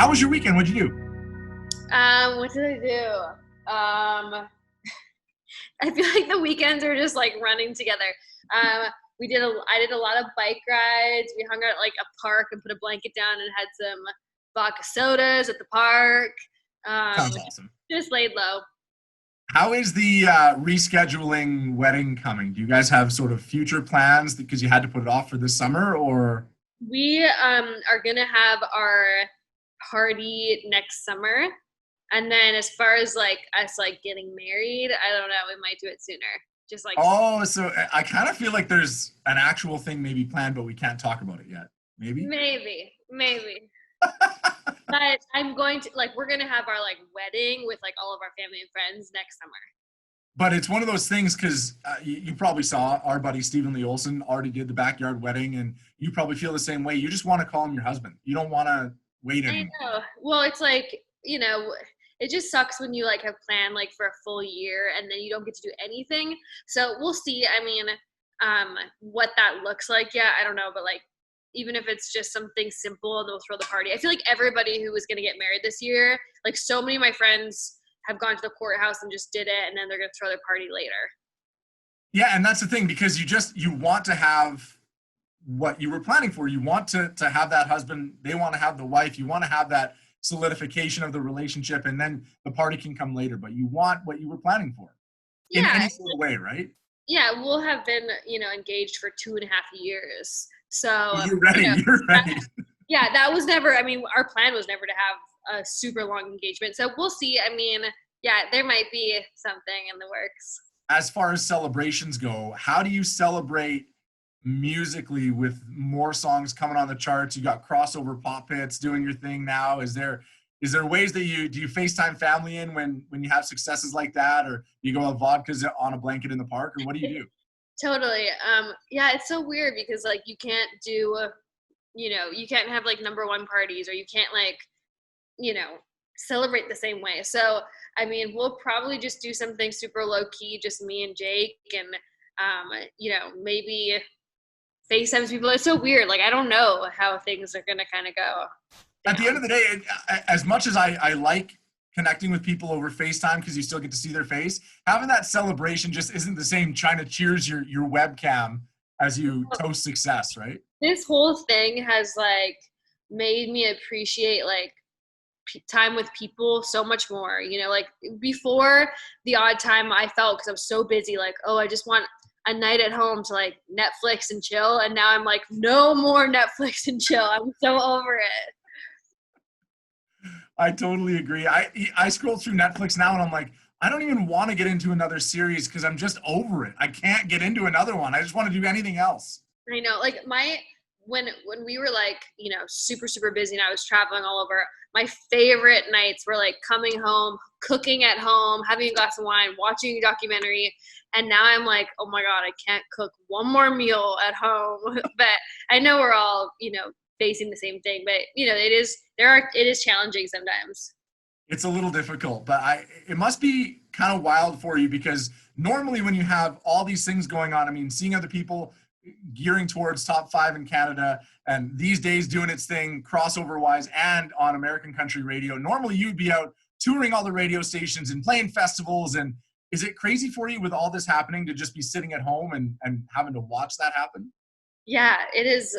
How was your weekend? What'd you do? What did I do? I feel like the weekends are just like running together. I did a lot of bike rides. We hung out at like a park and put a blanket down and had some vodka sodas at the park. Sounds awesome. Just laid low. How is the rescheduling wedding coming? Do you guys have sort of future plans because you had to put it off for this summer, or? We are gonna have our party next summer, and then as far as like us like getting married, I don't know. We might do it sooner. Just like Oh, so I kind of feel like there's an actual thing maybe planned, but we can't talk about it yet. Maybe. maybe. But I'm going to we're gonna have our like wedding with like all of our family and friends next summer. But it's one of those things because you probably saw our buddy Stephen Lee Olson already did the backyard wedding, and you probably feel the same way. You just want to call him your husband. You don't want to wait anymore. I know. Well, it's like, it just sucks when you like have planned like for a full year and then you don't get to do anything. So we'll see. I mean, what that looks like. Yeah, I don't know, but like even if it's just something simple, they'll throw the party. I feel like everybody who was going to get married this year, like so many of my friends have gone to the courthouse and just did it, and then they're going to throw their party later. Yeah, and that's the thing, because you want to have what you were planning for. You want to have that husband, they want to have the wife, you want to have that solidification of the relationship, and then the party can come later, but you want what you were planning for in any sort of way, right? Yeah, we'll have been, engaged for 2.5 years. So you're ready. You're ready. Yeah, that was never, our plan was never to have a super long engagement. So we'll see. Yeah, there might be something in the works. As far as celebrations go, how do you celebrate musically with more songs coming on the charts? You got crossover pop hits doing your thing now. Is there ways that do you FaceTime family in when you have successes like that, or you go have vodkas on a blanket in the park, or what do you do? Totally. Yeah, it's so weird because like you can't do, you can't have like number one parties, or you can't celebrate the same way. So, we'll probably just do something super low key, just me and Jake, and, maybe FaceTime people. It's so weird. Like, I don't know how things are going to kind of go down. At the end of the day, as much as I like connecting with people over FaceTime because you still get to see their face, having that celebration just isn't the same trying to cheers your webcam as you toast success, right? This whole thing has like made me appreciate like time with people so much more. Like before, the odd time I felt, because I was so busy, like, oh, I just want a night at home to like Netflix and chill, and now I'm like, no more Netflix and chill. I'm so over it. I totally agree. I scroll through Netflix now and I'm like, I don't even want to get into another series because I'm just over it. I can't get into another one. I just want to do anything else. I know. Like when we were like, super, super busy and I was traveling all over, my favorite nights were like coming home, cooking at home, having a glass of wine, watching a documentary. And now I'm like, oh my God, I can't cook one more meal at home. But I know we're all, facing the same thing, but it is challenging sometimes. It's a little difficult, but it must be kind of wild for you, because normally when you have all these things going on, seeing other people gearing towards top 5 in Canada and these days doing its thing crossover wise and on American country radio, normally you'd be out touring all the radio stations and playing festivals. And is it crazy for you with all this happening to just be sitting at home and having to watch that happen? Yeah, it is.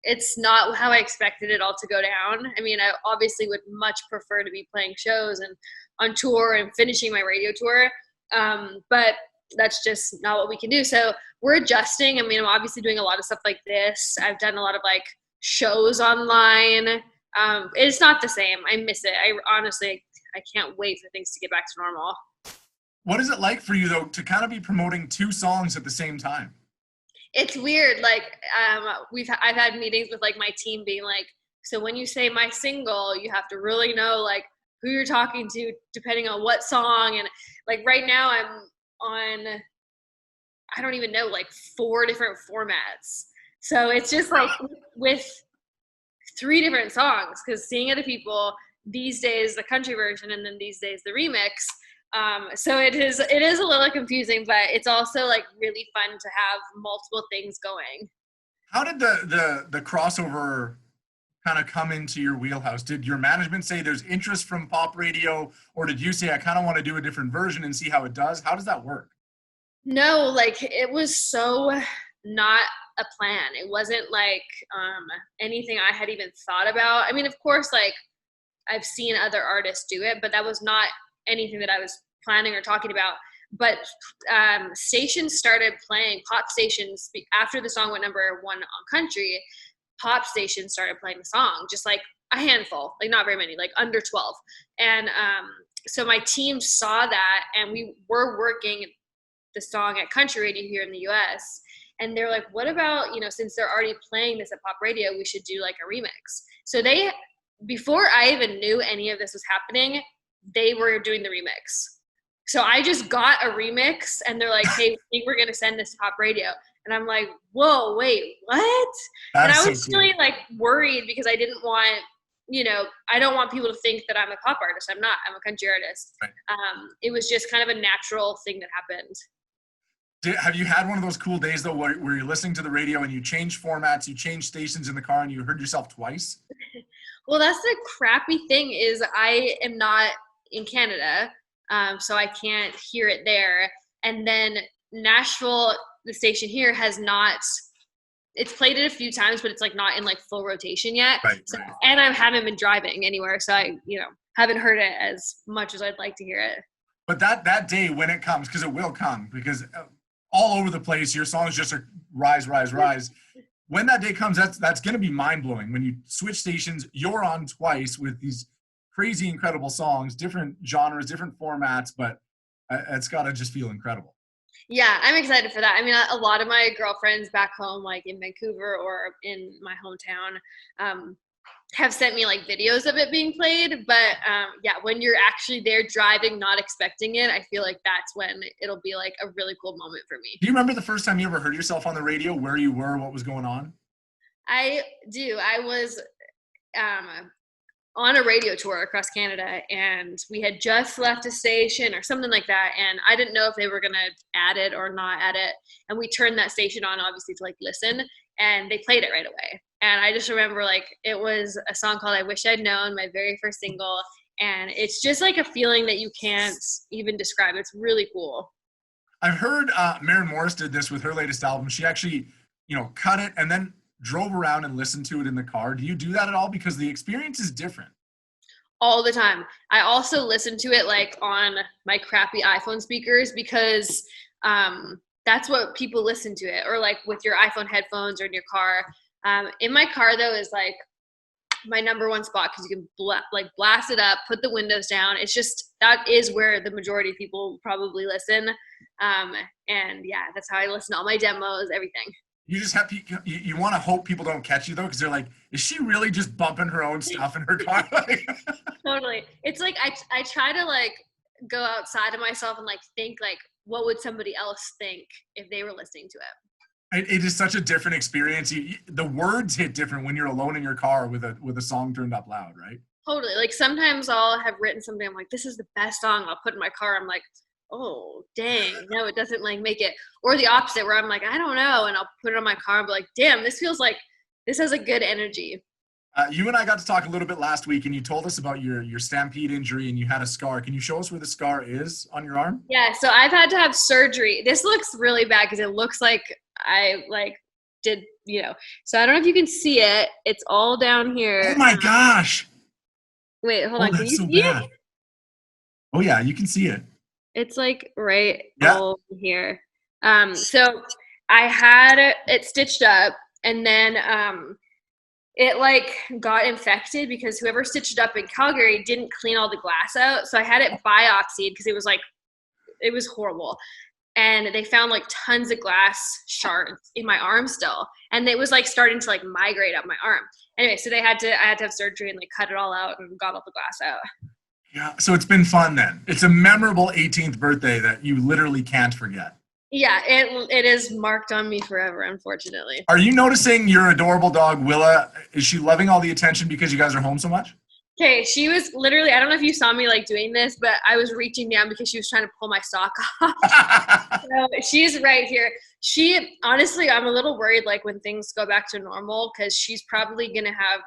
It's not how I expected it all to go down. I obviously would much prefer to be playing shows and on tour and finishing my radio tour. But that's just not what we can do. So we're adjusting. I'm obviously doing a lot of stuff like this. I've done a lot of like shows online. It's not the same. I miss it. I can't wait for things to get back to normal. What is it like for you though, to kind of be promoting 2 songs at the same time? It's weird. Like, I've had meetings with like my team being like, so when you say my single, you have to really know like who you're talking to, depending on what song. And like right now I'm on, I don't even know, like 4 different formats. So it's just like with 3 different songs, because Seeing Other People, These Days, the country version, and then These Days, the remix. So it is a little confusing, but it's also like really fun to have multiple things going. How did the crossover kind of come into your wheelhouse? Did your management say there's interest from pop radio, or did you say I kind of want to do a different version and see how it does? How does that work? No, like it was so not a plan. It wasn't like anything I had even thought about. I mean, of course, like I've seen other artists do it, but that was not anything that I was planning or talking about. But stations started playing, pop stations, after the song went #1 on country, pop stations started playing the song, just like a handful, like not very many, like under 12. And so my team saw that, and we were working the song at country radio here in the US. And they're like, what about, since they're already playing this at pop radio, we should do like a remix. So they, before I even knew any of this was happening, they were doing the remix. So I just got a remix, and they're like, hey, we think we're going to send this to pop radio. And I'm like, whoa, wait, what? And I was really like worried, because I didn't want, I don't want people to think that I'm a pop artist. I'm not. I'm a country artist. Right. It was just kind of a natural thing that happened. Have you had one of those cool days, though, where you're listening to the radio and you change formats, you change stations in the car, and you heard yourself twice? Well, that's the crappy thing, is I am not in Canada, so I can't hear it there. And then Nashville, the station here, has not, it's played it a few times, but it's like not in like full rotation yet. Right, so, right. And I haven't been driving anywhere, so I, haven't heard it as much as I'd like to hear it. But that day when it comes, because it will come, because all over the place, your songs just are rise, rise, rise. When that day comes, that's going to be mind-blowing. When you switch stations, you're on twice with these crazy, incredible songs, different genres, different formats, but it's got to just feel incredible. Yeah, I'm excited for that. I mean, a lot of my girlfriends back home, like in Vancouver or in my hometown, have sent me like videos of it being played. But yeah, when you're actually there driving, not expecting it, I feel like that's when it'll be like a really cool moment for me. Do you remember the first time you ever heard yourself on the radio, where you were, what was going on? I do. I was on a radio tour across Canada, and we had just left a station or something like that, and I didn't know if they were going to add it or not add it, and we turned that station on, obviously, to like listen, and they played it right away. And I just remember, like, it was a song called I Wish I'd Known, my very first single, and it's just like a feeling that you can't even describe. It's really cool. I've heard Maren Morris did this with her latest album. She actually, cut it and then drove around and listened to it in the car. Do you do that at all? Because the experience is different. All the time. I also listen to it like on my crappy iPhone speakers, because that's what people listen to it, or like with your iPhone headphones or in your car. In my car, though, is like my #1 spot, because you can blast it up, put the windows down. It's just, that is where the majority of people probably listen. And yeah, that's how I listen to all my demos, everything. You just have you want to hope people don't catch you, though, because they're like, is she really just bumping her own stuff in her car? Totally. It's like I try to like go outside of myself and like think like, what would somebody else think if they were listening to it? It is such a different experience. The words hit different when you're alone in your car with a song turned up loud, right? Totally. Like sometimes I'll have written something, I'm like, this is the best song, I'll put in my car. I'm like, oh, dang, no, it doesn't like make it. Or the opposite, where I'm like, I don't know, and I'll put it on my car and be like, damn, this feels like this has a good energy. You and I got to talk a little bit last week, and you told us about your stampede injury, and you had a scar. Can you show us where the scar is on your arm? Yeah, so I've had to have surgery. This looks really bad because it looks like I did, So I don't know if you can see it. It's all down here. Oh my gosh. Wait, hold on. Can you so see bad. it? Oh yeah, you can see it. It's like right all here. So I had it stitched up, and then it like got infected because whoever stitched it up in Calgary didn't clean all the glass out. So I had it biopsied because it was horrible. And they found like tons of glass shards in my arm still. And it was like starting to like migrate up my arm. Anyway, so I had to have surgery and like cut it all out and got all the glass out. Yeah, so it's been fun then. It's a memorable 18th birthday that you literally can't forget. Yeah, it is marked on me forever, unfortunately. Are you noticing your adorable dog, Willa? Is she loving all the attention because you guys are home so much? Okay, she was literally, I don't know if you saw me like doing this, but I was reaching down because she was trying to pull my sock off. So she's right here. She, honestly, I'm a little worried like when things go back to normal because she's probably going to have,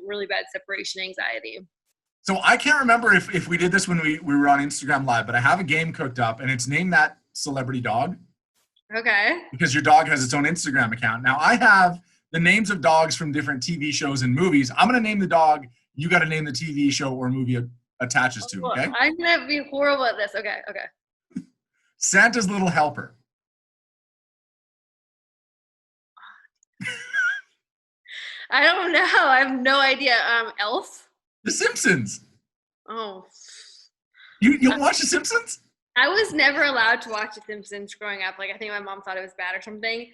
really bad separation anxiety. So I can't remember if we did this when we were on Instagram Live, but I have a game cooked up and it's Name That Celebrity Dog. Okay. Because your dog has its own Instagram account. Now I have the names of dogs from different TV shows and movies. I'm going to name the dog. You got to name the TV show or movie it attaches to, okay? I'm going to be horrible at this. Okay. Santa's Little Helper. I don't know. I have no idea. Elf? The Simpsons. Oh. You don't watch The Simpsons? I was never allowed to watch The Simpsons growing up. Like, I think my mom thought it was bad or something.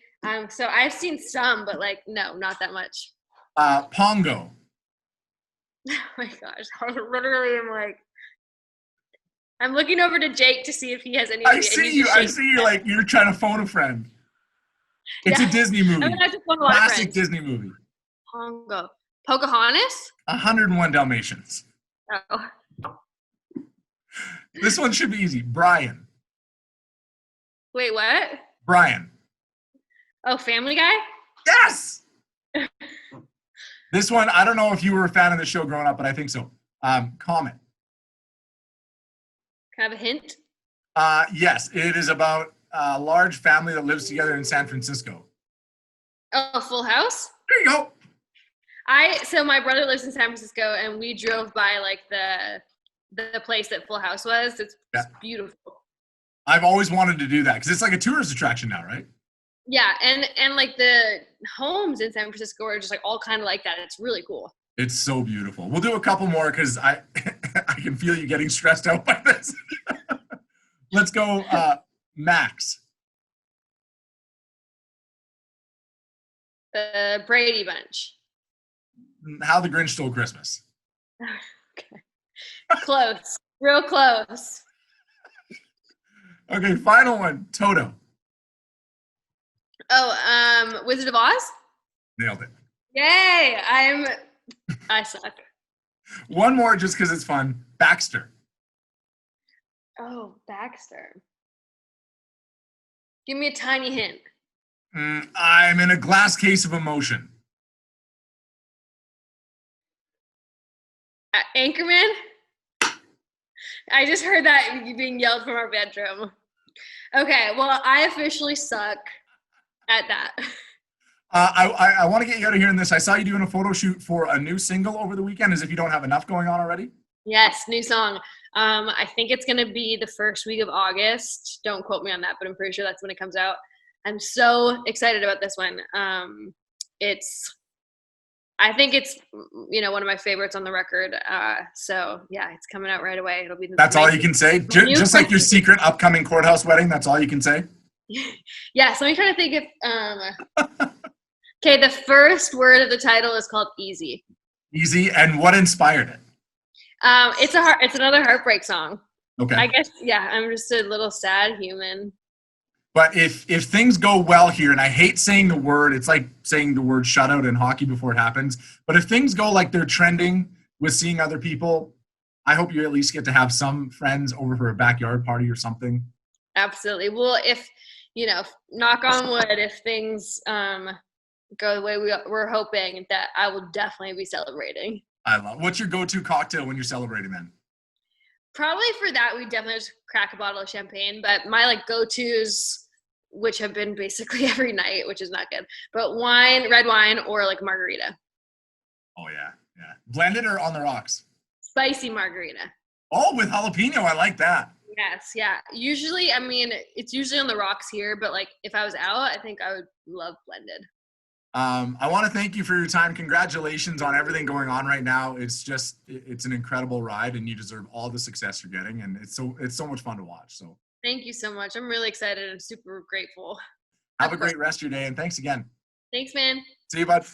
So I've seen some, but like, no, not that much. Pongo. Oh my gosh. I literally am like, I'm looking over to Jake to see if he has any idea. I see you like you're trying to phone a friend. It's a Disney movie. I'm gonna have to phone a lot of Classic friends. Disney movie. Pongo. Pocahontas? 101 Dalmatians. Oh. This one should be easy. Brian. Wait, what? Brian. Oh, Family Guy? Yes! This one, I don't know if you were a fan of the show growing up, but I think so. Comet. Can I have a hint? Yes, it is about a large family that lives together in San Francisco. Oh, Full House? There you go. So my brother lives in San Francisco, and we drove by like the place that Full House was. It's beautiful. I've always wanted to do that because it's like a tourist attraction now, right? Yeah, and like the homes in San Francisco are just like all kind of like that. It's really cool. It's so beautiful. We'll do a couple more because I can feel you getting stressed out by this. Let's go, Max. The Brady Bunch. How the Grinch Stole Christmas. Okay. Close. Real close. Okay, final one. Toto. Oh, Wizard of Oz? Nailed it. Yay! I suck. One more just because it's fun. Baxter. Oh, Baxter. Give me a tiny hint. I'm in a glass case of emotion. Anchorman? I just heard that being yelled from our bedroom. Okay, well, I officially suck at that. I want to get you out of here in this. I saw you doing a photo shoot for a new single over the weekend, as if you don't have enough going on already. Yes, new song. I think it's going to be the first week of August. Don't quote me on that, but I'm pretty sure that's when it comes out. I'm so excited about this one. I think it's, one of my favorites on the record. So yeah, it's coming out right away. It'll be. That's all you can say? Just like your secret upcoming courthouse wedding, that's all you can say? Yes, let me try to think if, okay, the first word of the title is called Easy. Easy, and what inspired it? It's another heartbreak song. Okay. I guess, yeah, I'm just a little sad human. But if things go well here, and I hate saying the word, it's like saying the word shutout in hockey before it happens. But if things go like they're trending with seeing other people, I hope you at least get to have some friends over for a backyard party or something. Absolutely. Well, if, knock on wood, if things go the way we're hoping, that I will definitely be celebrating. What's your go-to cocktail when you're celebrating then? Probably for that, we definitely just crack a bottle of champagne. But my go-tos, which have been basically every night, which is not good, but wine, red wine, or like margarita. Oh yeah. Blended or on the rocks? Spicy margarita. Oh, with jalapeno, I like that. Yes, yeah. Usually, it's usually on the rocks here, but like if I was out, I think I would love blended. I want to thank you for your time. Congratulations on everything going on right now. It's an incredible ride, and you deserve all the success you're getting. And it's so much fun to watch. So thank you so much. I'm really excited and super grateful. Have a great rest of your day, and thanks again. Thanks, man. See you, bud.